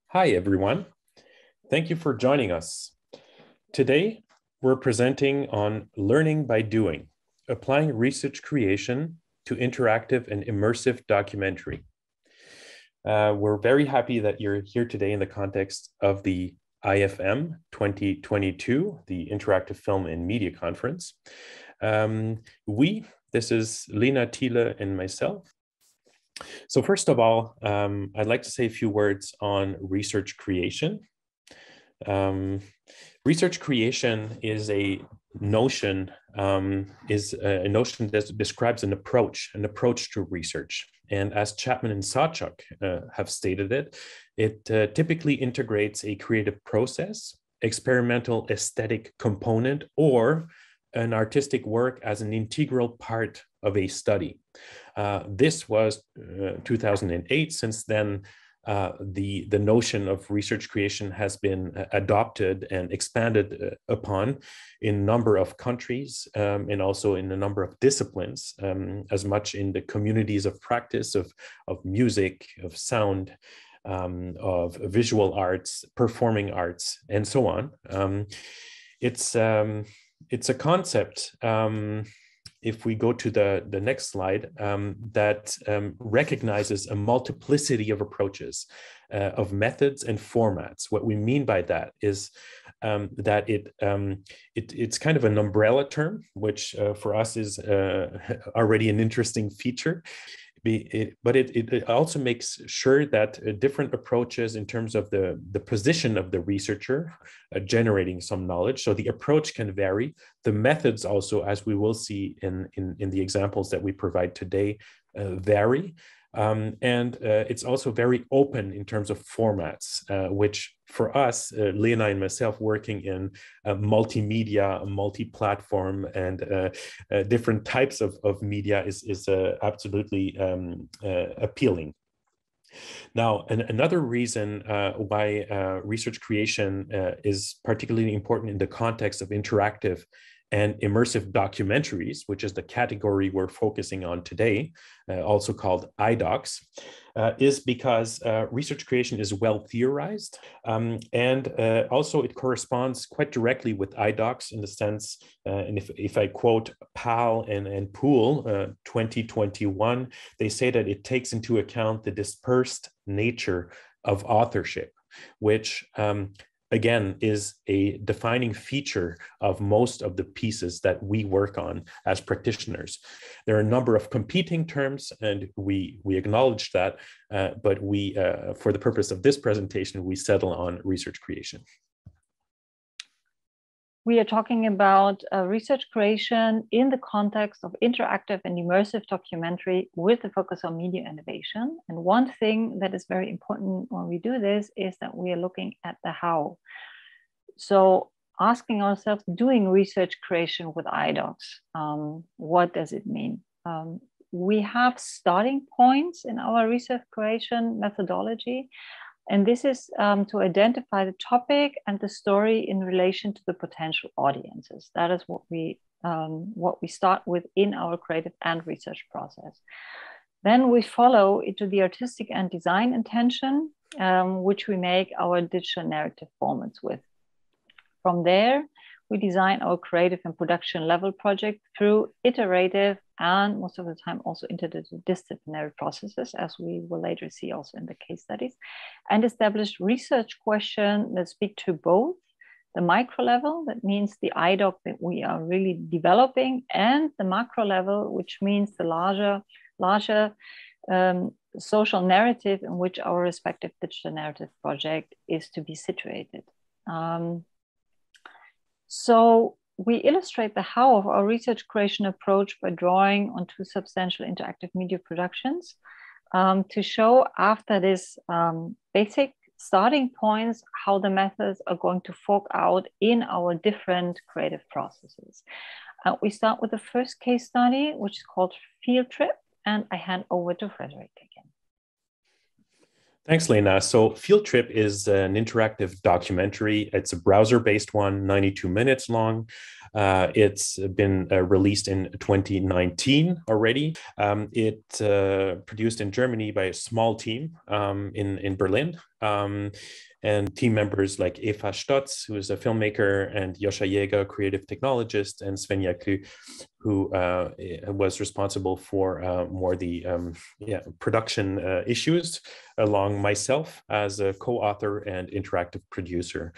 Hi, everyone. Thank you for joining us. Today, we're presenting on learning by doing, applying research creation to interactive and immersive documentary. We're very happy that you're here today in the context of the IFM 2022, the Interactive Film and Media Conference. This is Lena Thiele and myself. So first of all, I'd like to say a few words on research creation. Research creation is a notion that describes an approach to research. And as Chapman and Sawchuk have stated it typically integrates a creative process, experimental aesthetic component, or an artistic work as an integral part of a study. This was 2008. Since then, the notion of research creation has been adopted and expanded upon in a number of countries and also in a number of disciplines, as much in the communities of practice of music, of sound, of visual arts, performing arts, and so on. It's a concept, if we go to the next slide, that recognizes a multiplicity of approaches, of methods and formats. What we mean by that is that it's kind of an umbrella term, which for us is already an interesting feature. But it also makes sure that different approaches in terms of the position of the researcher generating some knowledge. So the approach can vary. The methods also, as we will see in the examples that we provide today, vary. And it's also very open in terms of formats, which for us, Lena and myself, working in multimedia, multi-platform, and different types of media is absolutely appealing. Now, another reason why research creation is particularly important in the context of interactive and immersive documentaries, which is the category we're focusing on today, also called iDocs, is because research creation is well theorized, and also it corresponds quite directly with iDocs in the sense, and if I quote Powell and Poole, 2021, they say that it takes into account the dispersed nature of authorship, which again, is a defining feature of most of the pieces that we work on as practitioners. There are a number of competing terms, and we acknowledge that, but we, for the purpose of this presentation, we settle on research creation. We are talking about research creation in the context of interactive and immersive documentary with a focus on media innovation. And one thing that is very important when we do this is that we are looking at the how. So asking ourselves, doing research creation with iDocs, what does it mean? We have starting points in our research creation methodology. And this is to identify the topic and the story in relation to the potential audiences. That is what we start with in our creative and research process. Then we follow into the artistic and design intention, which we make our digital narrative formats with. From there, we design our creative and production level project through iterative and most of the time also interdisciplinary processes, as we will later see also in the case studies, and establish research questions that speak to both the micro level, that means the iDoc that we are really developing, and the macro level, which means the larger social narrative in which our respective digital narrative project is to be situated. So we illustrate the how of our research creation approach by drawing on two substantial interactive media productions to show after this basic starting points how the methods are going to fork out in our different creative processes. We start with the first case study, which is called Field Trip, and I hand over to Frédéric again. Thanks, Lena. So Field Trip is an interactive documentary. It's a browser-based one, 92 minutes long. It's been released in 2019 already. It produced in Germany by a small team in Berlin. And team members like Eva Stotz, who is a filmmaker, and Joscha Jäger, creative technologist, and Svenja Klu, who was responsible for more the production issues, along myself as a co-author and interactive producer.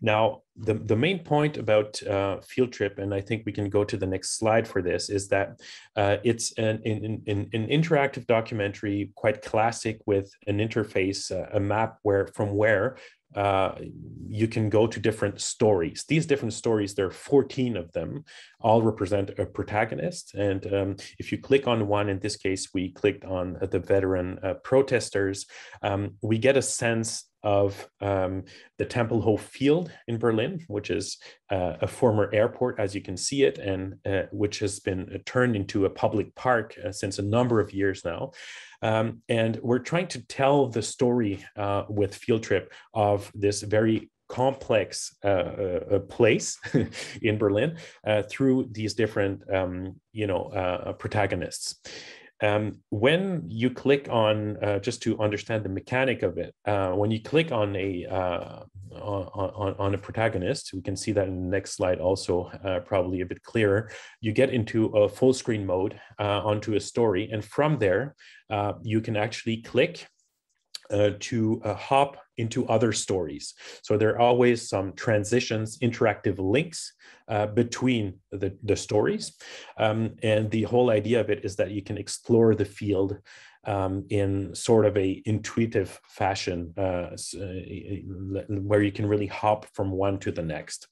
Now, the main point about Field Trip, and I think we can go to the next slide for this, is that it's an interactive documentary, quite classic, with an interface, a map from where you can go to different stories. These different stories, there are 14 of them, all represent a protagonist. And if you click on one, in this case, we clicked on the veteran protesters, we get a sense of the Tempelhof field in Berlin, which is a former airport, as you can see it, and which has been turned into a public park since a number of years now. And we're trying to tell the story with Field Trip of this very complex place in Berlin through these different, protagonists. When you click on, just to understand the mechanic of it, when you click on a protagonist, we can see that in the next slide also, probably a bit clearer, you get into a full screen mode onto a story. And from there, you can actually click to hop into other stories. So there are always some transitions, interactive links between the stories. And the whole idea of it is that you can explore the field in sort of a intuitive fashion, where you can really hop from one to the next.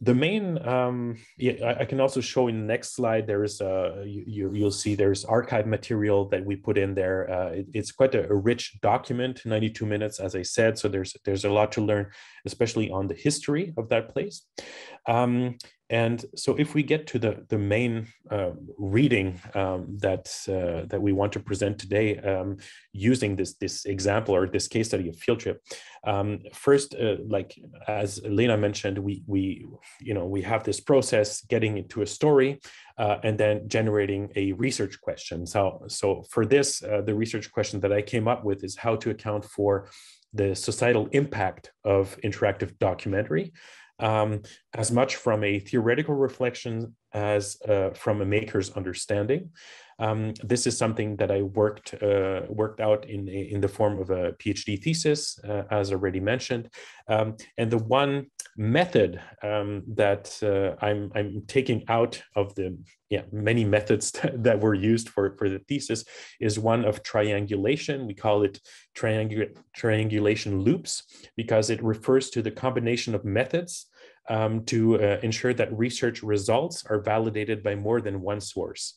The main, I can also show in the next slide, there is you'll see there's archive material that we put in there. It's quite a rich document, 92 minutes, as I said. So there's a lot to learn, especially on the history of that place. And so if we get to the main reading that we want to present today, using this example or this case study of Field Trip, first, like as Lena mentioned, we have this process getting into a story and then generating a research question. So for this, the research question that I came up with is how to account for the societal impact of interactive documentary, as much from a theoretical reflection as from a maker's understanding. This is something that I worked out in the form of a PhD thesis, as already mentioned. And the one method that I'm taking out of the many methods that were used for the thesis is one of triangulation. We call it triangulation loops because it refers to the combination of methods to ensure that research results are validated by more than one source.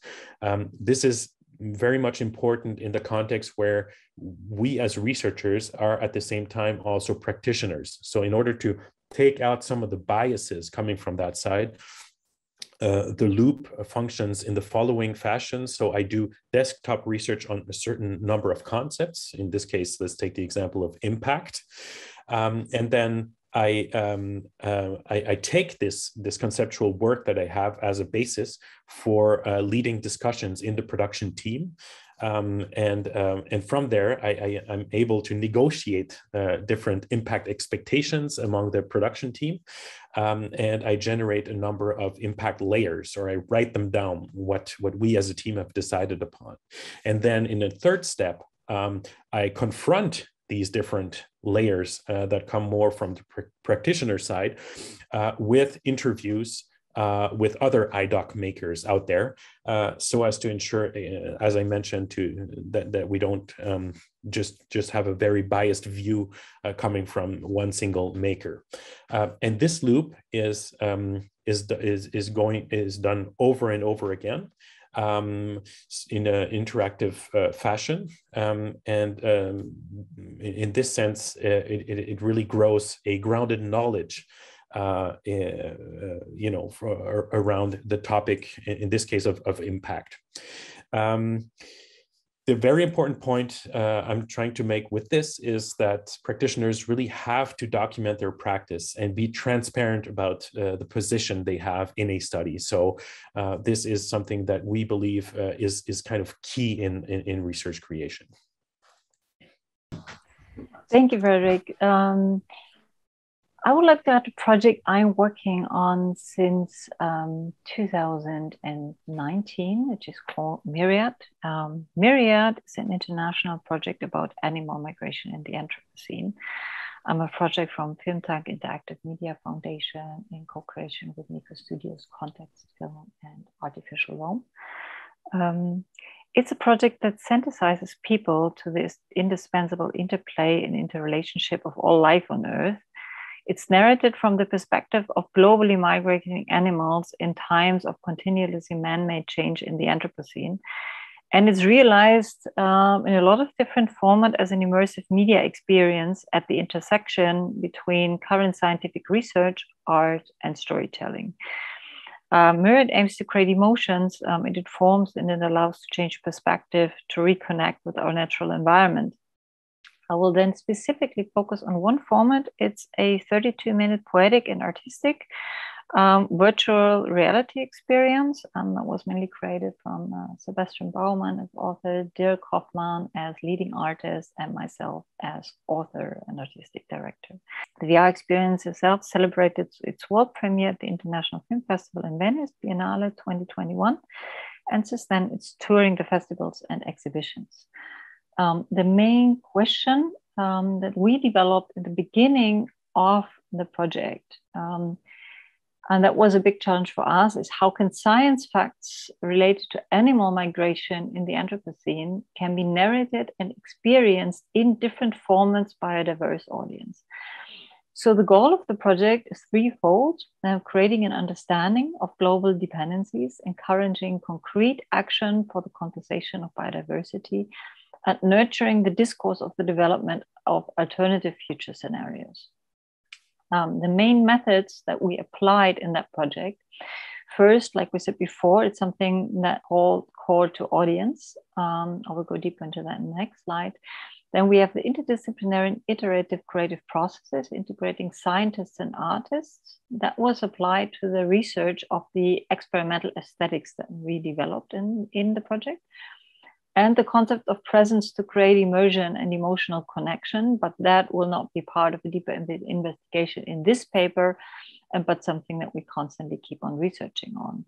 This is very much important in the context where we as researchers are at the same time also practitioners. So in order to take out some of the biases coming from that side, the loop functions in the following fashion. So I do desktop research on a certain number of concepts. In this case, let's take the example of impact. And then I take this conceptual work that I have as a basis for leading discussions in the production team. And from there, I'm able to negotiate different impact expectations among the production team. And I generate a number of impact layers, or I write them down, what we as a team have decided upon. And then in a third step, I confront these different layers that come more from the practitioner side with interviews with other iDoc makers out there, so as to ensure, as I mentioned, that we don't just have a very biased view coming from one single maker. And this loop is done over and over again. In an interactive fashion. And in this sense, it really grows a grounded knowledge, around the topic, in this case of impact. The very important point I'm trying to make with this is that practitioners really have to document their practice and be transparent about the position they have in a study. So this is something that we believe is kind of key in research creation. Thank you, Frédéric. I would like to add a project I'm working on since 2019, which is called Myriad. Myriad is an international project about animal migration in the Anthropocene. I'm a project from FilmTech Interactive Media Foundation in co-creation with Nico Studios, Context Film, and Artificial Realm. It's a project that synthesizes people to this indispensable interplay and interrelationship of all life on Earth. It's narrated from the perspective of globally migrating animals in times of continuously man-made change in the Anthropocene. And it's realized in a lot of different formats as an immersive media experience at the intersection between current scientific research, art, and storytelling. Myriad aims to create emotions, it informs and it allows to change perspective, to reconnect with our natural environment. I will then specifically focus on one format. It's a 32-minute poetic and artistic virtual reality experience that was mainly created from Sebastian Baumann as author, Dirk Hoffmann as leading artist, and myself as author and artistic director. The VR experience itself celebrated its world premiere at the International Film Festival in Venice, Biennale 2021, and since then it's touring the festivals and exhibitions. The main question that we developed in the beginning of the project, and that was a big challenge for us, is how can science facts related to animal migration in the Anthropocene can be narrated and experienced in different formats by a diverse audience. So the goal of the project is threefold: creating an understanding of global dependencies, encouraging concrete action for the conservation of biodiversity, and nurturing the discourse of the development of alternative future scenarios. The main methods that we applied in that project, first, like we said before, it's something that called core to audience. I will go deeper into that in the next slide. Then we have the interdisciplinary and iterative creative processes, integrating scientists and artists. That was applied to the research of the experimental aesthetics that we developed in the project. And the concept of presence to create immersion and emotional connection, but that will not be part of a deeper investigation in this paper, but something that we constantly keep on researching on.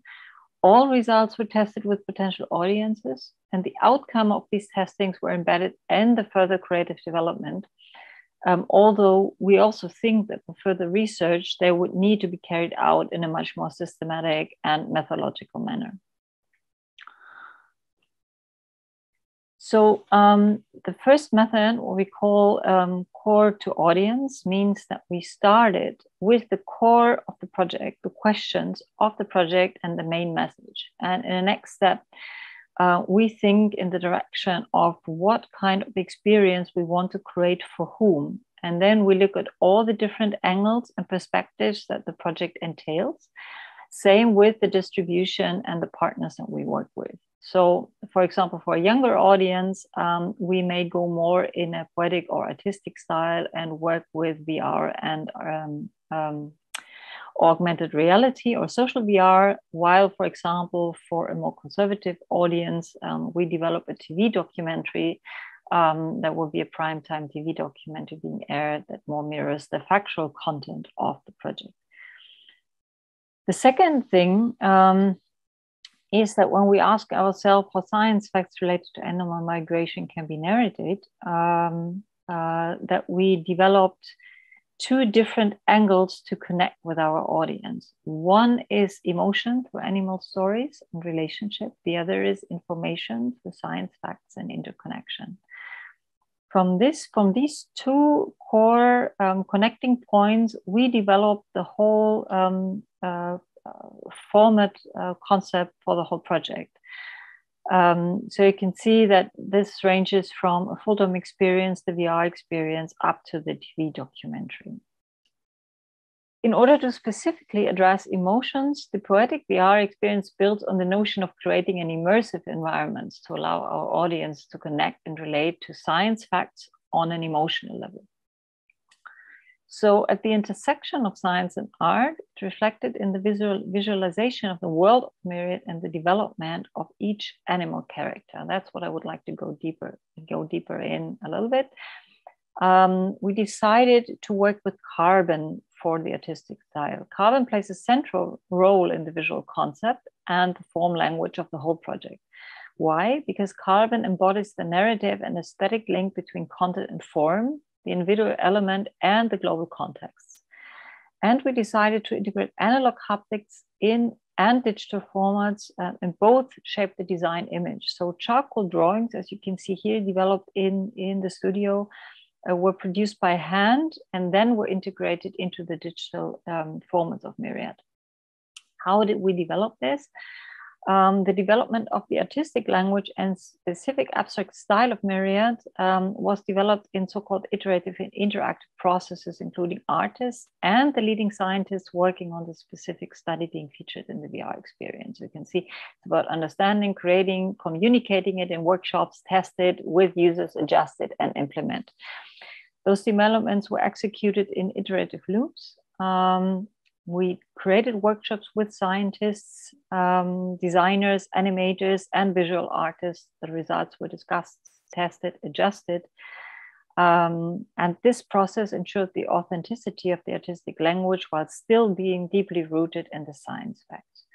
All results were tested with potential audiences, and the outcome of these testings were embedded in the further creative development. Although we also think that for further research, they would need to be carried out in a much more systematic and methodological manner. So the first method, what we call core to audience, means that we started with the core of the project, the questions of the project and the main message. And in the next step, we think in the direction of what kind of experience we want to create for whom. And then we look at all the different angles and perspectives that the project entails. Same with the distribution and the partners that we work with. So, for example, for a younger audience, we may go more in a poetic or artistic style and work with VR and augmented reality or social VR, while, for example, for a more conservative audience, we develop a TV documentary that will be a primetime TV documentary being aired that more mirrors the factual content of the project. The second thing is that when we ask ourselves how science facts related to animal migration can be narrated, that we developed two different angles to connect with our audience. One is emotion through animal stories and relationship. The other is information through science facts and interconnection. From these two core connecting points, we developed the whole format concept for the whole project. So you can see that this ranges from a full-time experience, the VR experience, up to the TV documentary. In order to specifically address emotions, the poetic VR experience builds on the notion of creating an immersive environment to allow our audience to connect and relate to science facts on an emotional level. So at the intersection of science and art, it's reflected in the visualization of the world of Myriad and the development of each animal character. That's what I would like to go deeper in a little bit. We decided to work with carbon for the artistic style. Carbon plays a central role in the visual concept and the form language of the whole project. Why? Because carbon embodies the narrative and aesthetic link between content and form, the individual element and the global context. And we decided to integrate analog haptics in and digital formats and both shape the design image. So charcoal drawings, as you can see here, developed in the studio, were produced by hand and then were integrated into the digital formats of Myriad. How did we develop this? The development of the artistic language and specific abstract style of Myriad was developed in so-called iterative and interactive processes, including artists and the leading scientists working on the specific study being featured in the VR experience. You can see it's about understanding, creating, communicating it in workshops, tested with users, adjusted and implement. Those developments were executed in iterative loops. We created workshops with scientists, designers, animators, and visual artists. The results were discussed, tested, adjusted. And this process ensured the authenticity of the artistic language while still being deeply rooted in the science facts.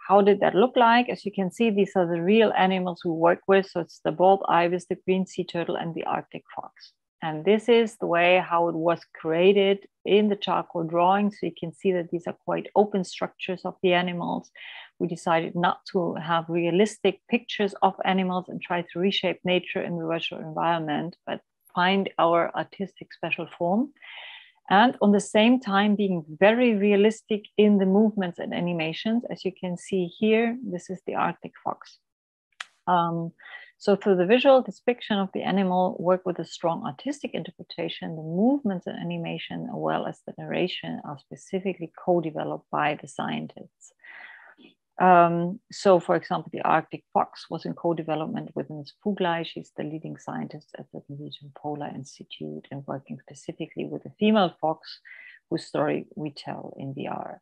How did that look like? As you can see, these are the real animals we work with. So it's the bald ibis, the green sea turtle, and the Arctic fox. And this is the way how it was created in the charcoal drawing. So you can see that these are quite open structures of the animals. We decided not to have realistic pictures of animals and try to reshape nature in the virtual environment, but find our artistic special form. And on the same time, being very realistic in the movements and animations. As you can see here, this is the Arctic fox. So through the visual depiction of the animal, work with a strong artistic interpretation, the movements and animation, as well as the narration, are specifically co-developed by the scientists. So for example, the Arctic fox was in co-development with Ms. Fuglai. She's the leading scientist at the Norwegian Polar Institute and working specifically with a female fox whose story we tell in VR.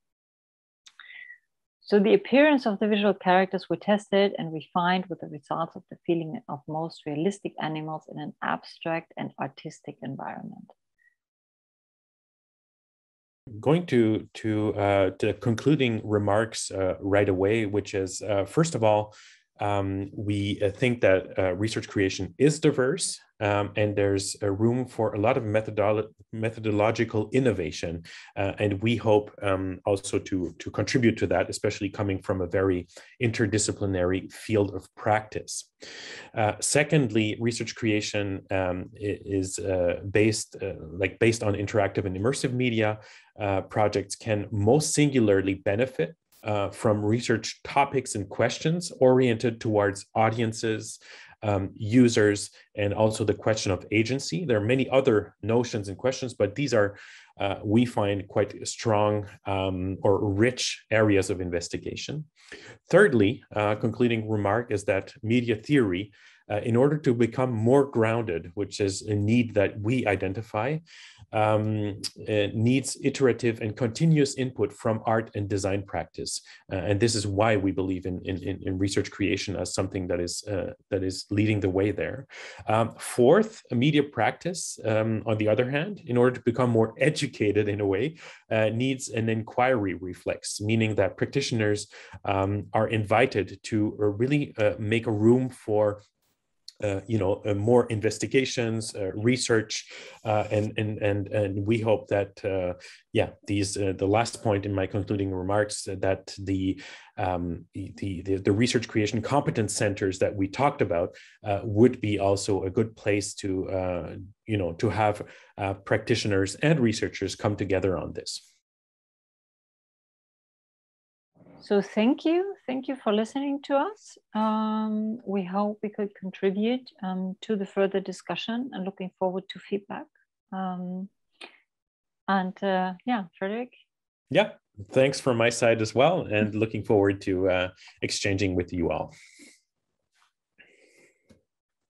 So the appearance of the visual characters were tested and refined with the results of the feeling of most realistic animals in an abstract and artistic environment. Going to the concluding remarks right away, which is, first of all, we think that research creation is diverse and there's a room for a lot of methodological innovation. And we hope also to contribute to that, especially coming from a very interdisciplinary field of practice. Secondly, research creation is based on interactive and immersive media. Projects can most singularly benefit from research topics and questions oriented towards audiences, users, and also the question of agency. There are many other notions and questions, but these are, we find, quite strong or rich areas of investigation. Thirdly, concluding remark is that media theory, in order to become more grounded, which is a need that we identify, needs iterative and continuous input from art and design practice. And this is why we believe in research creation as something that is leading the way there. Fourth, media practice, on the other hand, in order to become more educated in a way, needs an inquiry reflex, meaning that practitioners are invited to really make a room for more investigations, research, and we hope that the last point in my concluding remarks, that the research creation competence centers that we talked about would be also a good place to have practitioners and researchers come together on this. So thank you for listening to us. We hope we could contribute to the further discussion and looking forward to feedback. And yeah, Frédéric. Yeah, thanks from my side as well, and looking forward to exchanging with you all.